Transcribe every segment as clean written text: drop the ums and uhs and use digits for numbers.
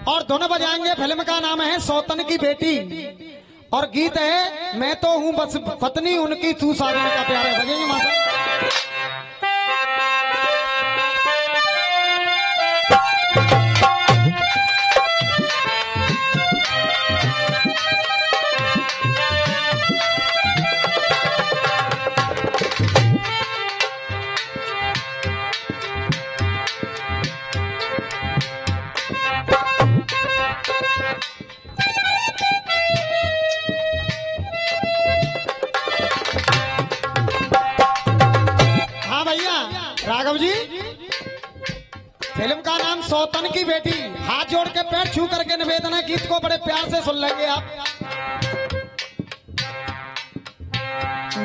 और धुन बजाएंगे। फिल्म का नाम है सौतन की बेटी और गीत है मैं तो हूँ बस पत्नी उनकी तू साजन का प्यार है। बजेंगे माता। राघव जी, फिल्म का नाम सौतन की बेटी। हाथ जोड़ के पैर छू करके निवेदन है, गीत को बड़े प्यार से सुन लेंगे आप।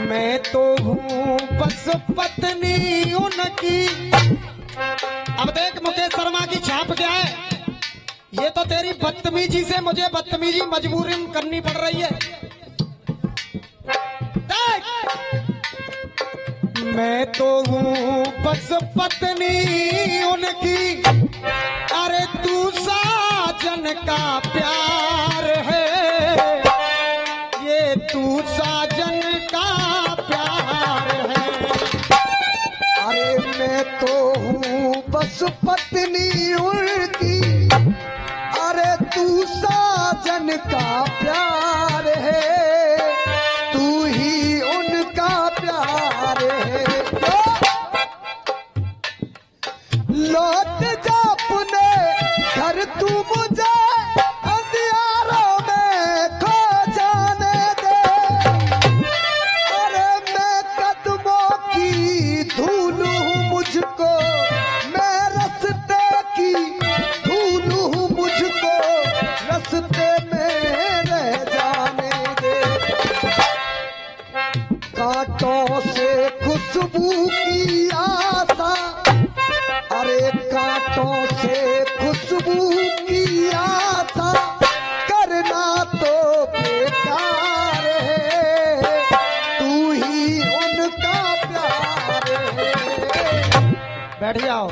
मैं तो हूँ बस पत्नी उनकी। अब देख मुकेश शर्मा की छाप क्या है। ये तो तेरी बदतमीजी से मुझे बदतमीजी मजबूरी करनी पड़ रही है। देख मैं तो हूँ बस पत्नी उनकी, अरे तू साजन का प्यार है, ये तू साजन का प्यार है। अरे मैं तो हूँ बस पत्नी उनकी, अरे तू साजन का प्यार है, तू ही उनका प्यार है। लौट जा अपने घर, तू मुझे अंधियारों में खो जाने दे। अरे मैं कदमों की धूल हूँ मुझको, मैं रास्ते की धूल हूँ मुझको, रास्ते में रह जाने दे। कांटों से खुशबू की आशा, अरे कांटों से खुशबू की आशा करना तो बेकार है, तू ही उनका प्यार है। बैठ जाओ।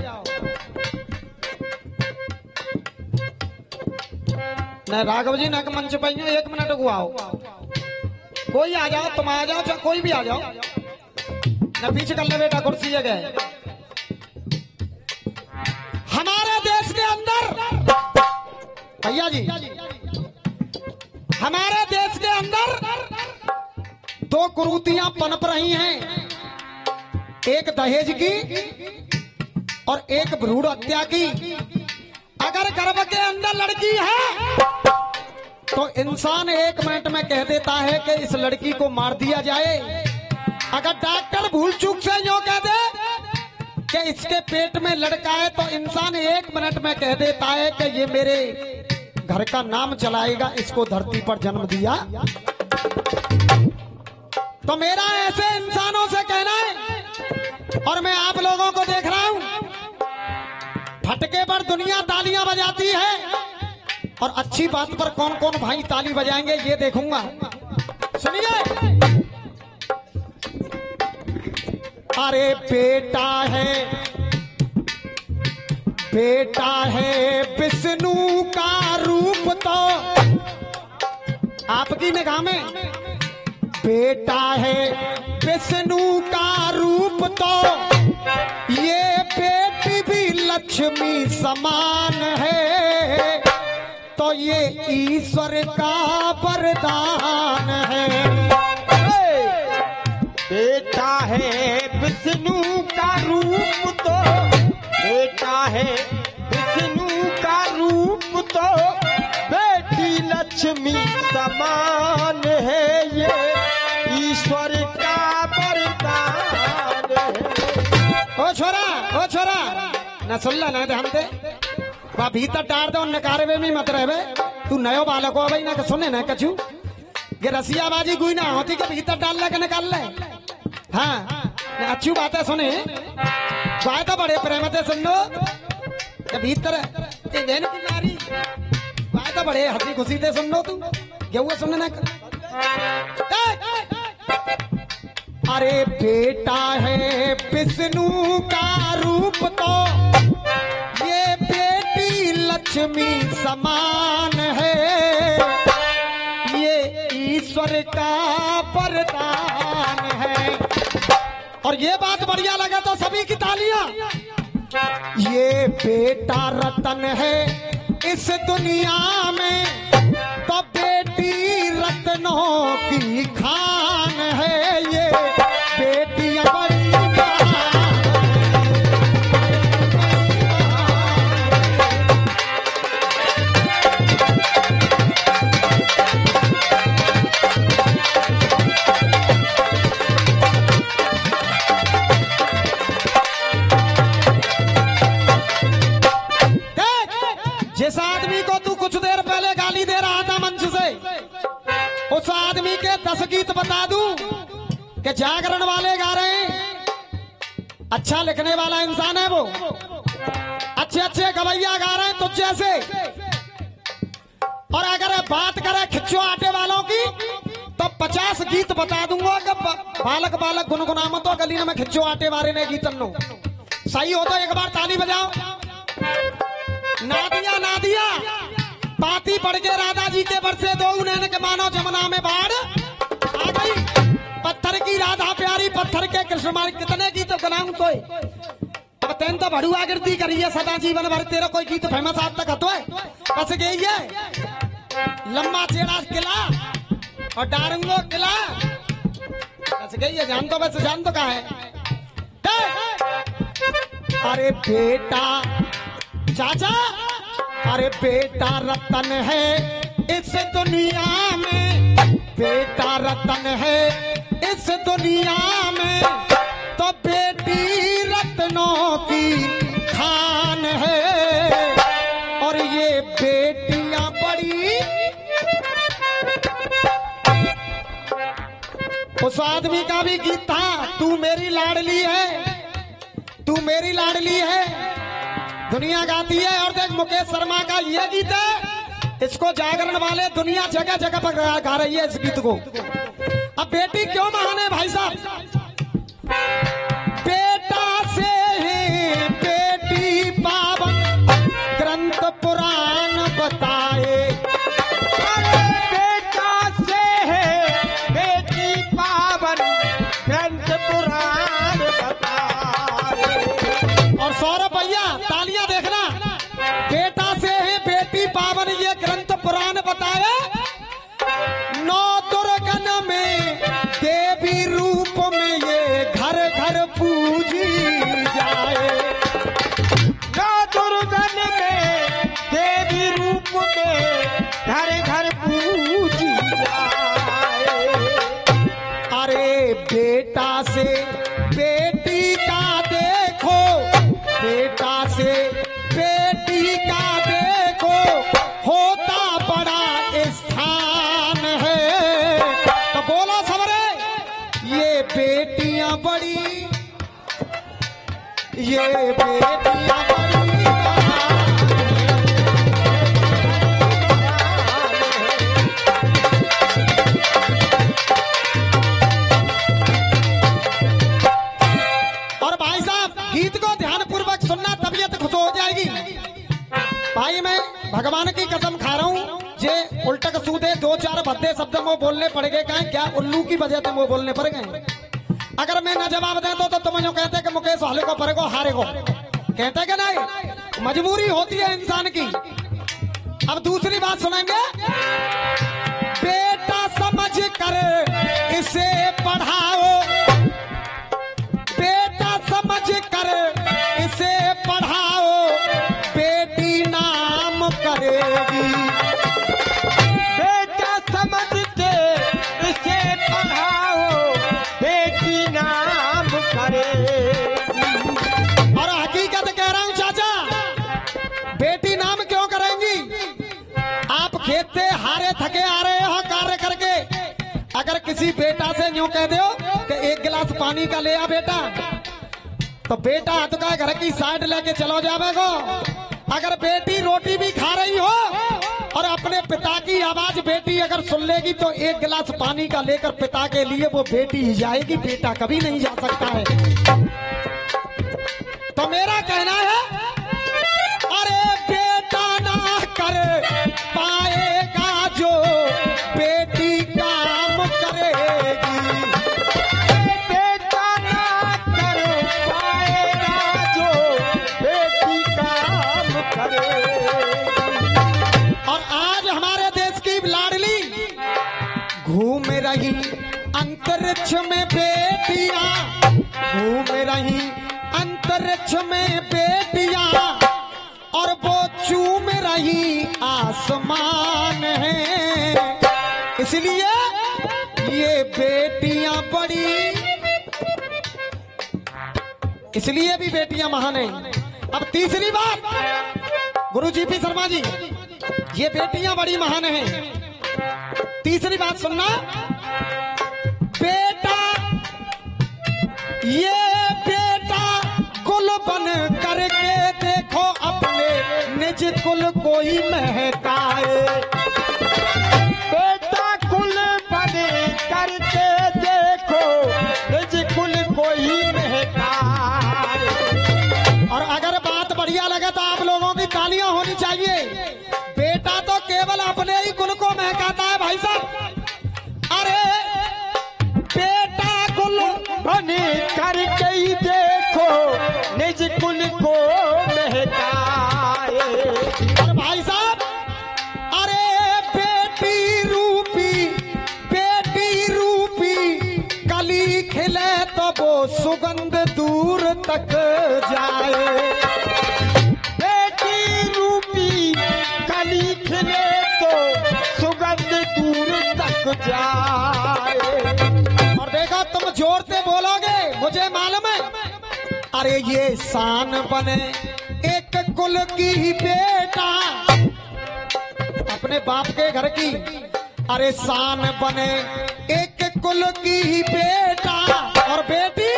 न राघव जी न मंच पर 1 मिनट को आओ। कोई आ जाओ, तुम आ जाओ, चाहे कोई भी आ जाओ। न पीछे कर ले बेटा, कुर्सी जगह। हमारे देश के अंदर भैया जी, हमारे देश के अंदर 2 कुरीतियां पनप रही हैं, एक दहेज की और एक भ्रूण हत्या की। अगर गर्भ के अंदर लड़की है तो इंसान 1 मिनट में कह देता है कि इस लड़की को मार दिया जाए। अगर डॉक्टर भूल चूक से यूं कह दे कि इसके पेट में लड़का है तो इंसान 1 मिनट में कह देता है कि ये मेरे घर का नाम चलाएगा, इसको धरती पर जन्म दिया। तो मेरा ऐसे इंसानों से कहना है, और मैं आप लोगों को देख रहा हूं, फटके पर दुनिया तालियां बजाती है और अच्छी बात पर कौन कौन भाई ताली बजाएंगे ये देखूंगा। सुनिए, अरे बेटा है विष्णु का रूप तो आपकी निगाह में, बेटा है विष्णु का रूप तो ये बेटी भी लक्ष्मी समान है, तो ये ईश्वर का वरदान है। बेटा है विष्णु का रूप तो, बेटा है विष्णु का रूप तो बेटी लक्ष्मी समान है, ये ईश्वर का वरदान है। ओ छोरा न सुन ला ना ध्यान दे, वह भीतर डार दो नकारे में मत रहे। तू नयो बालक हो भाई, ना सुने ना कछु ये रसियाबाजी कोई ना होती के भीतर डाल ले के निकाल ले। हाँ अच्छी बात है, सुने बात तो बड़े प्रेम से सुन लो के भीतर बहन की नारी बात तो बड़े हंसी खुशी से सुन लो। तू क्या सुनने ना। अरे बेटा है विष्णु का रूप तो ये बेटी लक्ष्मी आदमी समान है, ये ईश्वर का वरदान है। और ये बात बढ़िया लगे तो सभी की तालियां। ये बेटा रतन है इस दुनिया में, तो बेटी रत्नों की खान है। ये बेटियां बड़ी जिस आदमी को तू कुछ देर पहले गाली दे रहा था मंच से, उस आदमी के 10 गीत बता दूं कि जागरण वाले गा रहे हैं। अच्छा लिखने वाला इंसान है वो, अच्छे अच्छे गवैया गा रहे हैं तुझ जैसे। और अगर बात करें खिच्चो आटे वालों की तो 50 गीत बता दूंगा कि बालक बालक गुनगुनामो तो गली में खिच्चो आटे वाले ने गीतन नो। सही हो तो एक बार ताली बजाओ। नादिया नादिया पाती पड़ के राधा जी के बरसे दो उन्हें के मानो जमुना में बाढ़ आ गई। पत्थर की राधा प्यारी पत्थर के कृष्ण मार कितने गीत बनाऊं कोई। अब तेन तो भड़ुआ गिरती करी है सदा जीवन भर, तेरा कोई गीत फेमस आज तक हतो है। बस गई है लम्बा चेड़ा किला और डारूंगो किला, बस गई है। जान तो बस जान तो कहा है। अरे बेटा चाचा, अरे बेटा रतन है इस दुनिया में, बेटा रतन है इस दुनिया में, तो बेटी रत्नों की खान है। और ये बेटियां बड़ी, उस आदमी का भी गीत था, तू मेरी लाडली है, तू मेरी लाडली है, दुनिया गाती है। और देख मुकेश शर्मा का ये गीत है, इसको जागरण वाले दुनिया जगह जगह पर गा रही है इस गीत को। अब बेटी क्यों महान है भाई साहब? बेटा से है बेटी पावन, ग्रंथ पुराण बताए। बेटा से है बेटी पावन, ग्रंथ पुराण बताए। और सौरभ भैया तालियां देखना, बेटा से है बेटी पावन ये ग्रंथ पुराण बताए। 9 दुर्गन में देवी रूप में ये घर घर पूजी जाए। 9 दुर्गन में देवी रूप में घर घर पूजी जाए। अरे बेटा से बेटी का देखो, बेटा से बेटी का देखो, होता बड़ा स्थान है। तो बोलो सबरे, ये बेटियां बड़ी, ये बेटियां बड़ी और भाई साहब गीत को ध्यान पूर्वक सुनना, तबीयत खुश हो जाएगी। भाई मैं भगवान की कसम खा रहा हूँ, जे उल्टक सूदे 2-4 भद्दे शब्द वो बोलने पड़ गए। क्या उल्लू की वजह से वो बोलने पड़ गए। अगर मैं न जवाब दे तो तुम जो कहते कि मुकेश हाले को परे को हारे को, कहते कि नहीं, मजबूरी होती है इंसान की। अब दूसरी बात सुनेंगे, बेटा समझ कर इसे पढ़ाओ, बेटा समझ कर इसे पढ़ाओ, बेटी नाम करेगी। बेटा समझ के इसे पढ़ाओ, बेटी नाम करेगी। और हकीकत कह रहा हूं चाचा, बेटी नाम क्यों करेंगी? आप खेत से हारे थके आ रहे हो कार्य करके, अगर किसी बेटा से यूं कह दो कि 1 गिलास पानी का ले आ बेटा, तो बेटा हाथ का घर की साइड लेके चलो जावेगो। अगर बेटी रोटी भी खा रही हो और अपने पिता की आवाज बेटी अगर सुन लेगी तो 1 गिलास पानी का लेकर पिता के लिए वो बेटी ही जाएगी, बेटा कभी नहीं जा सकता है। तो मेरा कहना है, अरे बेटा ना रही अंतरिक्ष में बेटियां, घूम रही अंतरिक्ष में बेटियां, और वो चूम रही आसमान है। इसलिए ये बेटियां बड़ी, इसलिए भी बेटियां महान है। अब तीसरी बात गुरु जी पी शर्मा जी, ये बेटियां बड़ी महान हैं। तीसरी बात सुनना, बेटा ये बेटा कुल बन करके देखो अपने निज कुल कोई महकाए। बेटा कुल बने करके देखो निज कुल कोई महकाए। और अगर बात बढ़िया लगे तो आप लोगों की तालियां होनी चाहिए। बेटा तो केवल अपने ही कुल को महकाता है भाई साहब। अरे बेटा कुल बने करके ही देखो निज कुल को महकाए। और भाई साहब, अरे बेटी रूपी कली खिले तो वो सुगंध दूर तक जाए। बेटी रूपी कली खिले तो सुगंध दूर तक जाए। और देखो तुम जोर से बोलोगे मुझे मालूम है। अरे ये शान बने एक कुल की ही बेटा, अपने बाप के घर की। अरे शान बने एक कुल की ही बेटा, और बेटी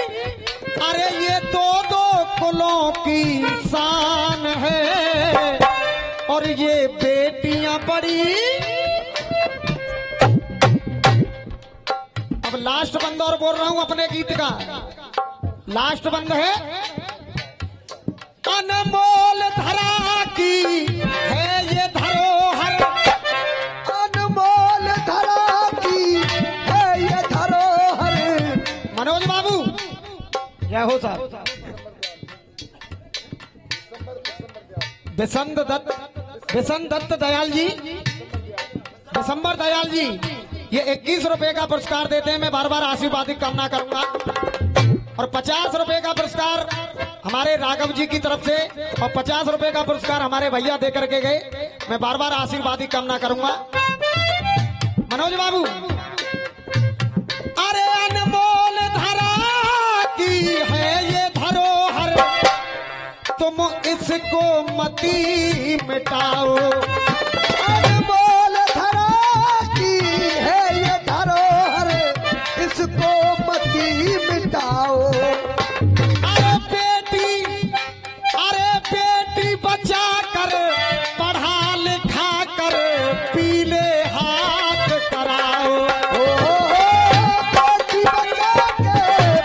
अरे ये दो दो कुलों की शान है। और ये बेटियां बड़ी। अब लास्ट बंद और बोल रहा हूं अपने गीत का। लास्ट बंद है, अनमोल धरा की है ये धरोहर, अनमोल धरा की है ये धरोहर। मनोज बाबू क्या हो साहब, बिशन दत्त दयाल जी, दिसंबर दयाल जी, ये 21 रुपए का पुरस्कार देते हैं। मैं बार बार आशीर्वाद की कामना करूंगा। और 50 रुपए का पुरस्कार हमारे राघव जी की तरफ से, और 50 रुपए का पुरस्कार हमारे भैया दे करके गए। मैं बार बार आशीर्वाद की कामना करूंगा। मनोज बाबू, अरे अनमोल धरा की है ये धरोहर, तुम इसको मती मिटाओ। अनमोल धरा की है ये धरोहर, इसको मती मिटाओ। अरे बेटी बचा कर पढ़ा लिखा कर पीले हाथ कराओ। बेटी बचा के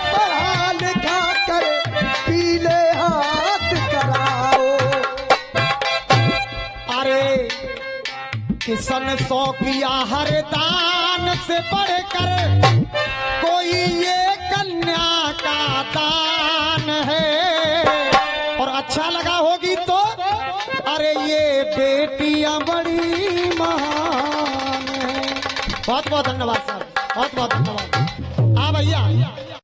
पढ़ा लिखा कर पीले हाथ कराओ। अरे किसन सौ किया हर दान से बढ़कर कोई ये कन्या का दान है। और अच्छा लगा होगी तो अरे ये बेटियां बड़ी महान है। बहुत बहुत धन्यवाद सर, बहुत बहुत धन्यवाद। हाँ भैया।